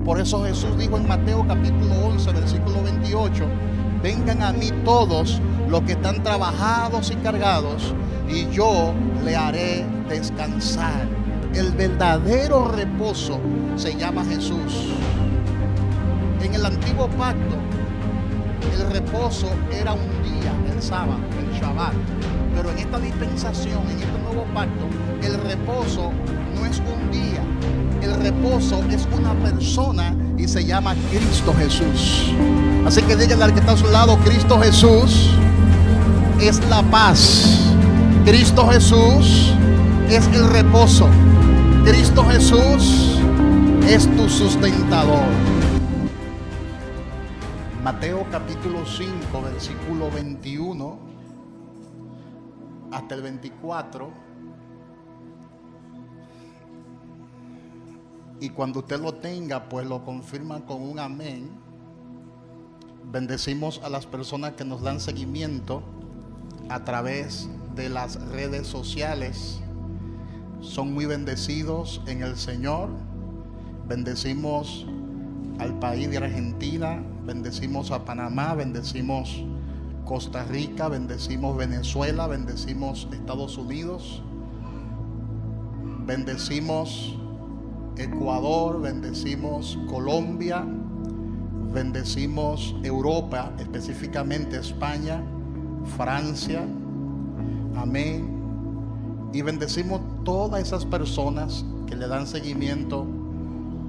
Por eso Jesús dijo en Mateo capítulo 11, versículo 28: vengan a mí todos los que están trabajados y cargados, y yo le haré descansar. El verdadero reposo se llama Jesús. En el antiguo pacto, el reposo era un día, el sábado, el Shabbat. Pero en esta dispensación, en este nuevo pacto, el reposo no es un día. El reposo es una persona y se llama Cristo Jesús. Así que díganle al que está a su lado: Cristo Jesús es la paz. Cristo Jesús es el reposo. Cristo Jesús es tu sustentador. Mateo capítulo 5, versículo 21 hasta el 24. Y cuando usted lo tenga, pues lo confirma con un amén. Bendecimos a las personas que nos dan seguimiento a través de las redes sociales. Son muy bendecidos en el Señor. Bendecimos al país de Argentina, bendecimos a Panamá, bendecimos Costa Rica, bendecimos Venezuela, bendecimos Estados Unidos, bendecimos Ecuador, bendecimos Colombia, bendecimos Europa, específicamente España, Francia, amén. Y bendecimos todas esas personas que le dan seguimiento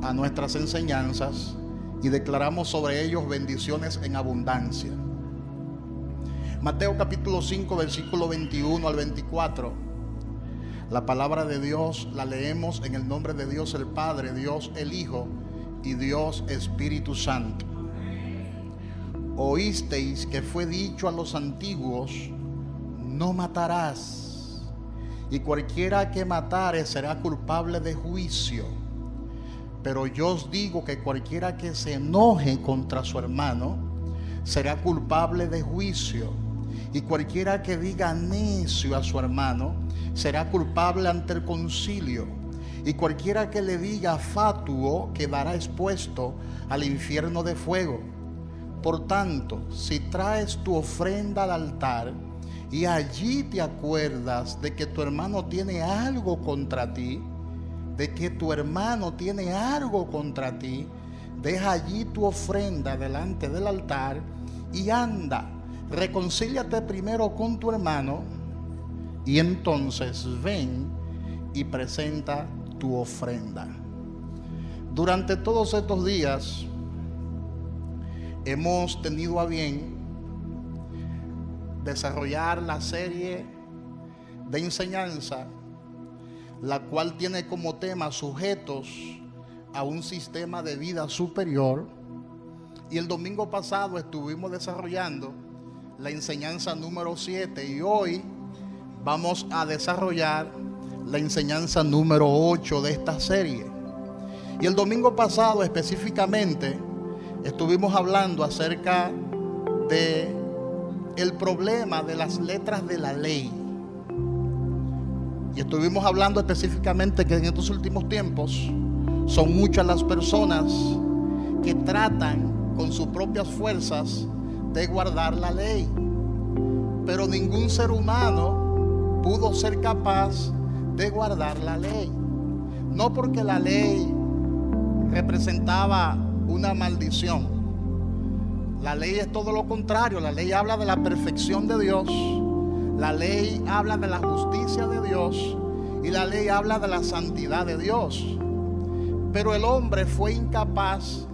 a nuestras enseñanzas y declaramos sobre ellos bendiciones en abundancia. Mateo capítulo 5, versículo 21 al 24. La palabra de Dios la leemos en el nombre de Dios el Padre, Dios el Hijo y Dios Espíritu Santo. Oísteis que fue dicho a los antiguos: no matarás, y cualquiera que matare será culpable de juicio. Pero yo os digo que cualquiera que se enoje contra su hermano será culpable de juicio. Y cualquiera que diga necio a su hermano será culpable ante el concilio. Y cualquiera que le diga fatuo quedará expuesto al infierno de fuego. Por tanto, si traes tu ofrenda al altar y allí te acuerdas de que tu hermano tiene algo contra ti, deja allí tu ofrenda delante del altar y anda, reconcíliate primero con tu hermano y entonces ven y presenta tu ofrenda. Durante todos estos días hemos tenido a bien desarrollar la serie de enseñanza, la cual tiene como tema sujetos a un sistema de vida superior. Y el domingo pasado estuvimos desarrollando la enseñanza número 7 y hoy vamos a desarrollar la enseñanza número 8 de esta serie. Y el domingo pasado específicamente estuvimos hablando acerca de el problema de las letras de la ley. Y estuvimos hablando específicamente que en estos últimos tiempos son muchas las personas que tratan con sus propias fuerzas de guardar la ley. Pero ningún ser humano pudo ser capaz de guardar la ley. No porque la ley representaba una maldición. La ley es todo lo contrario. La ley habla de la perfección de Dios. La ley habla de la justicia de Dios y la ley habla de la santidad de Dios. Pero el hombre fue incapaz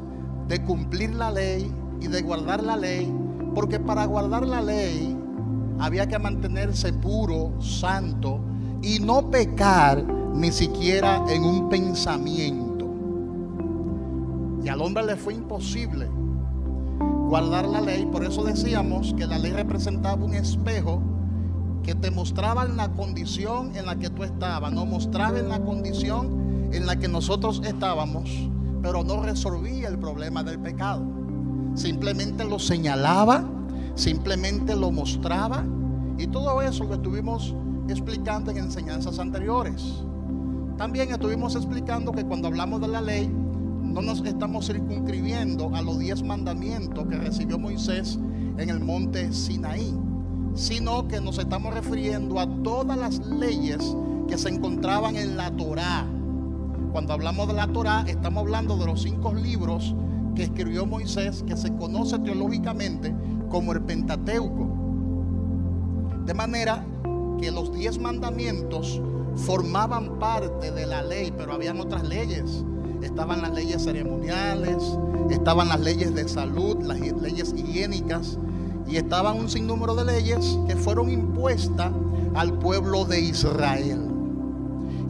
de cumplir la ley y de guardar la ley, porque para guardar la ley había que mantenerse puro, santo y no pecar ni siquiera en un pensamiento. Y al hombre le fue imposible guardar la ley. Por eso decíamos que la ley representaba un espejo que te mostraba en la condición en la que tú estabas, no mostraba en la condición en la que nosotros estábamos, pero no resolvía el problema del pecado. Simplemente lo señalaba, simplemente lo mostraba, y todo eso lo estuvimos explicando en enseñanzas anteriores. También estuvimos explicando que cuando hablamos de la ley, no nos estamos circunscribiendo a los 10 mandamientos que recibió Moisés en el monte Sinaí, sino que nos estamos refiriendo a todas las leyes que se encontraban en la Torá. Cuando hablamos de la Torá, estamos hablando de los 5 libros que escribió Moisés, que se conoce teológicamente como el Pentateuco. De manera que los 10 mandamientos formaban parte de la ley, pero habían otras leyes. Estaban las leyes ceremoniales, estaban las leyes de salud, las leyes higiénicas, y estaban un sinnúmero de leyes que fueron impuestas al pueblo de Israel.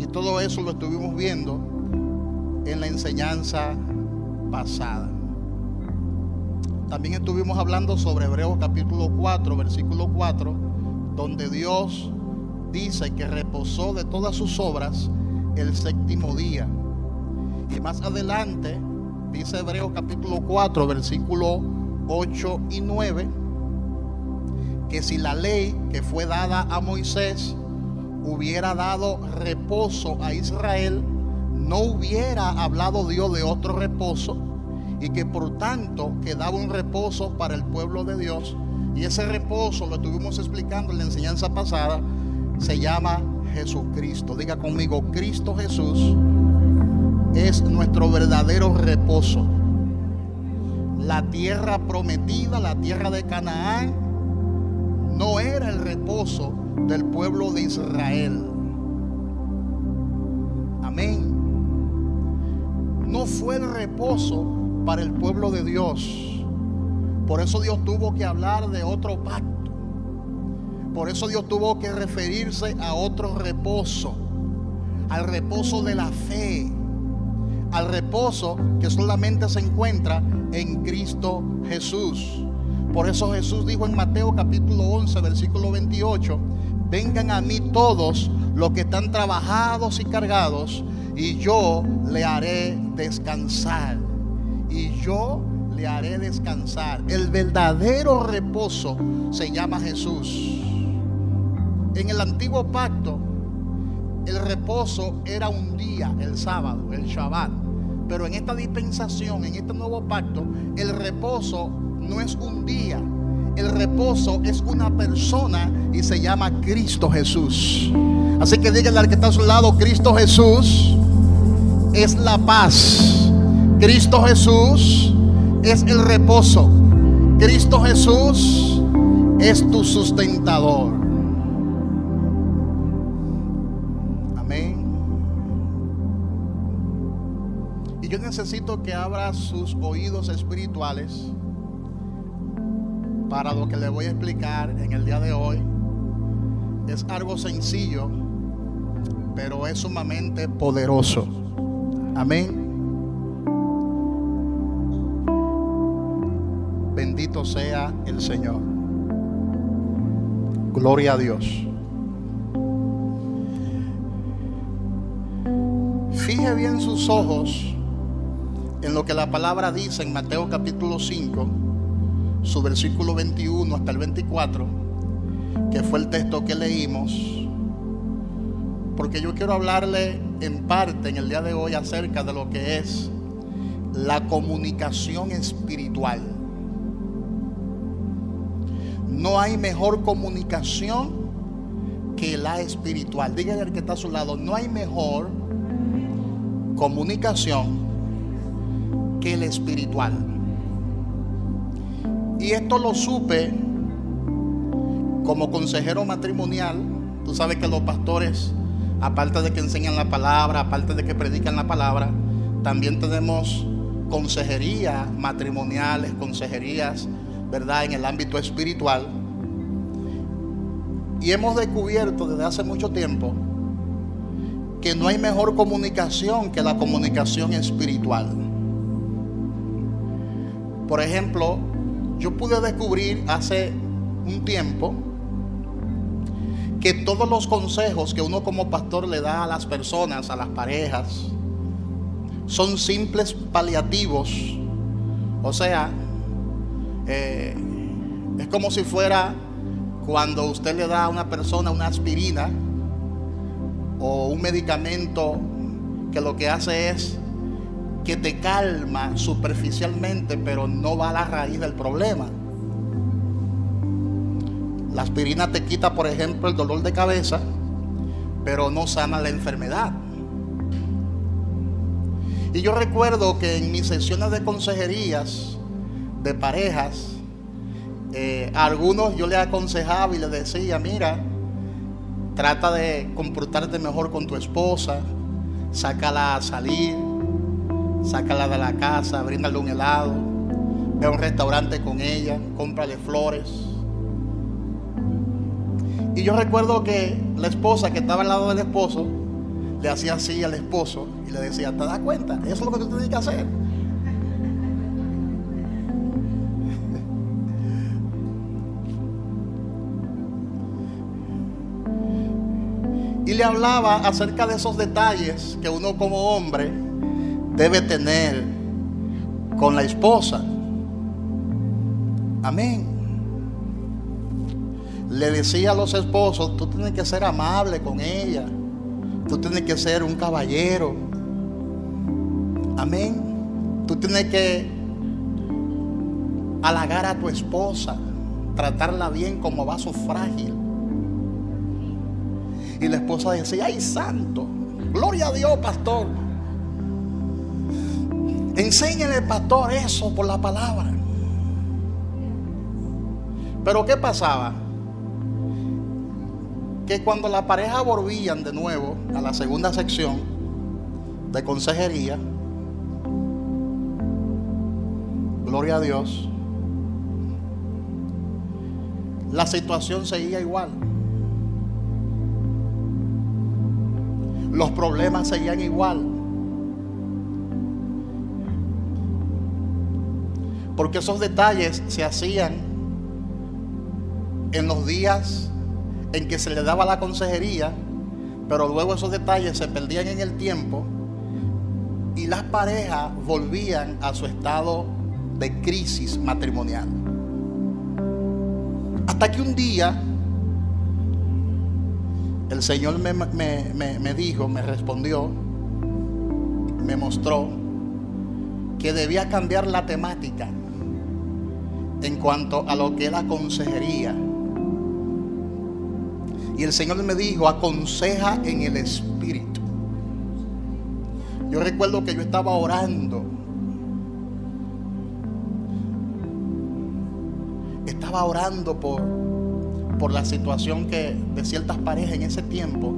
Y todo eso lo estuvimos viendo en la enseñanza pasada. También estuvimos hablando sobre Hebreos capítulo 4, versículo 4, donde Dios dice que reposó de todas sus obras el séptimo día. Y más adelante dice Hebreos capítulo 4, versículo 8 y 9, que si la ley que fue dada a Moisés hubiera dado reposo a Israel, no hubiera hablado Dios de otro reposo, y que por tanto quedaba un reposo para el pueblo de Dios. Y ese reposo, lo estuvimos explicando en la enseñanza pasada, se llama Jesucristo. Diga conmigo: Cristo Jesús es nuestro verdadero reposo. La tierra prometida, la tierra de Canaán, no era el reposo del pueblo de Israel. Amén. No fue el reposo para el pueblo de Dios. Por eso Dios tuvo que hablar de otro pacto. Por eso Dios tuvo que referirse a otro reposo, al reposo de la fe, al reposo que solamente se encuentra en Cristo Jesús. Por eso Jesús dijo en Mateo capítulo 11, versículo 28: vengan a mí todos los que están trabajados y cargados, y yo le haré descansar. Y yo le haré descansar. El verdadero reposo se llama Jesús. En el antiguo pacto, el reposo era un día, el sábado, el Shabbat. Pero en esta dispensación, en este nuevo pacto, el reposo no es un día. El reposo es una persona y se llama Cristo Jesús. Así que díganle al que está a su lado: Cristo Jesús es la paz. Cristo Jesús es el reposo. Cristo Jesús es tu sustentador. Amén. Y yo necesito que abra sus oídos espirituales para lo que le voy a explicar en el día de hoy. Es algo sencillo, pero es sumamente poderoso. Amén. Bendito sea el Señor. Gloria a Dios. Fije bien sus ojos en lo que la palabra dice en Mateo capítulo 5, su versículo 21 hasta el 24, que fue el texto que leímos, porque yo quiero hablarle en parte en el día de hoy acerca de lo que es la comunicación espiritual. No hay mejor comunicación que la espiritual. Dígale al que está a su lado: no hay mejor comunicación que el espiritual. Y esto lo supe como consejero matrimonial. Tú sabes que los pastores, aparte de que enseñan la palabra, aparte de que predican la palabra, también tenemos consejería matrimoniales, consejerías, ¿verdad?, en el ámbito espiritual. Y hemos descubierto desde hace mucho tiempo que no hay mejor comunicación que la comunicación espiritual. Por ejemplo, yo pude descubrir hace un tiempo que todos los consejos que uno como pastor le da a las personas, a las parejas, son simples paliativos. O sea, es como si fuera cuando usted le da a una persona una aspirina o un medicamento que lo que hace es que te calma superficialmente, pero no va a la raíz del problema. La aspirina te quita, por ejemplo, el dolor de cabeza, pero no sana la enfermedad. Y yo recuerdo que en mis sesiones de consejerías de parejas, a algunos yo les aconsejaba y les decía: mira, trata de comportarte mejor con tu esposa, sácala a salir, sácala de la casa, bríndale un helado, ve a un restaurante con ella, cómprale flores. Y yo recuerdo que la esposa que estaba al lado del esposo le hacía así al esposo y le decía: ¿te das cuenta? Eso es lo que tú tienes que hacer. Y le hablaba acerca de esos detalles que uno como hombre debe tener con la esposa. Amén. Le decía a los esposos: tú tienes que ser amable con ella, tú tienes que ser un caballero. Amén. Tú tienes que halagar a tu esposa, tratarla bien como vaso frágil. Y la esposa decía: ay, santo, gloria a Dios, pastor, enséñale, pastor, eso por la palabra. Pero ¿qué pasaba? Que cuando la pareja volvían de nuevo a la segunda sección de consejería, gloria a Dios, la situación seguía igual. Los problemas seguían igual. Porque esos detalles se hacían en los días en que se le daba la consejería, pero luego esos detalles se perdían en el tiempo y las parejas volvían a su estado de crisis matrimonial. Hasta que un día el Señor me dijo, me respondió, me mostró que debía cambiar la temática en cuanto a lo que es la consejería. Y el Señor me dijo: aconseja en el Espíritu. Yo recuerdo que yo estaba orando. Estaba orando por la situación de ciertas parejas en ese tiempo.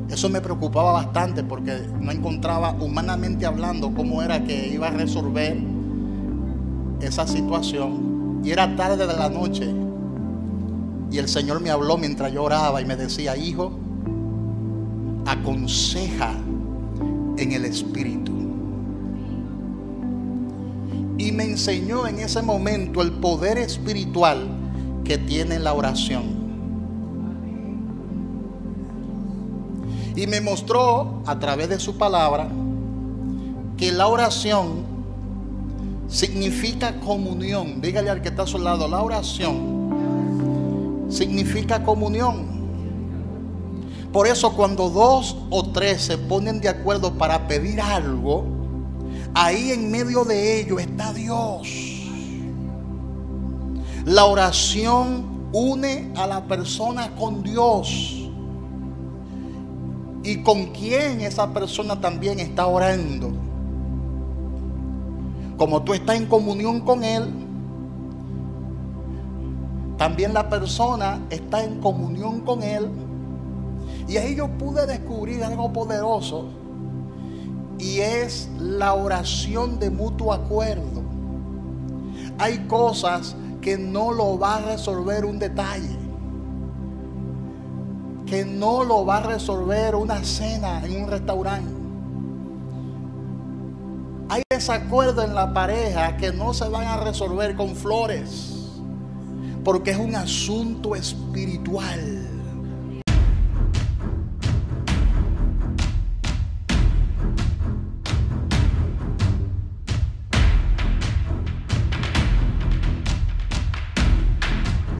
Eso me preocupaba bastante porque no encontraba, humanamente hablando, cómo era que iba a resolver esa situación. Y era tarde de la noche. Y el Señor me habló mientras yo oraba y me decía: hijo, aconseja en el Espíritu. Y me enseñó en ese momento el poder espiritual que tiene la oración. Y me mostró a través de su palabra que la oración significa comunión. Dígale al que está a su lado: la oración significa comunión. Por eso cuando 2 o 3 se ponen de acuerdo para pedir algo, ahí en medio de ello está Dios. La oración une a la persona con Dios y con quien esa persona también está orando. Como tú estás en comunión con Él, también la persona está en comunión con Él. Y ahí yo pude descubrir algo poderoso, y es la oración de mutuo acuerdo. Hay cosas que no lo va a resolver un detalle, que no lo va a resolver una cena en un restaurante. Hay desacuerdos en la pareja que no se van a resolver con flores, porque es un asunto espiritual.